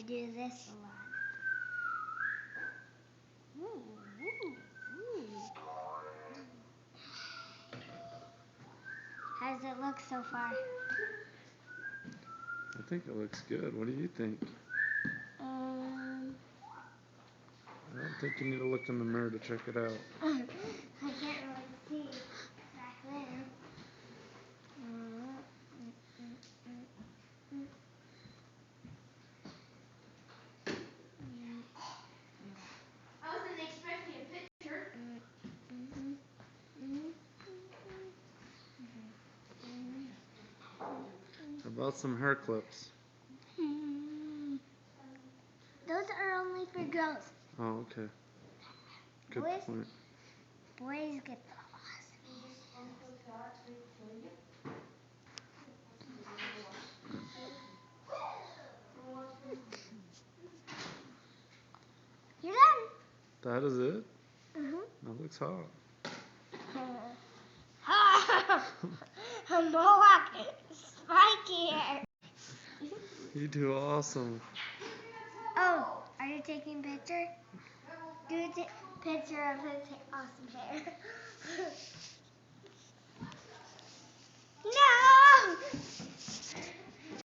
do this a lot. How does it look so far? I think it looks good. What do you think? I I don't think you need to look in the mirror to check it out. can't really see back there. I wasn't expecting a picture. How about some hair clips? Those are only for girls. Oh, okay. Good point. Boys get the You're done. That is it? Mm-hmm. That looks hot. Mohawk spiky hair. You do awesome. Oh, are you taking a picture? Do a picture of his awesome hair. No!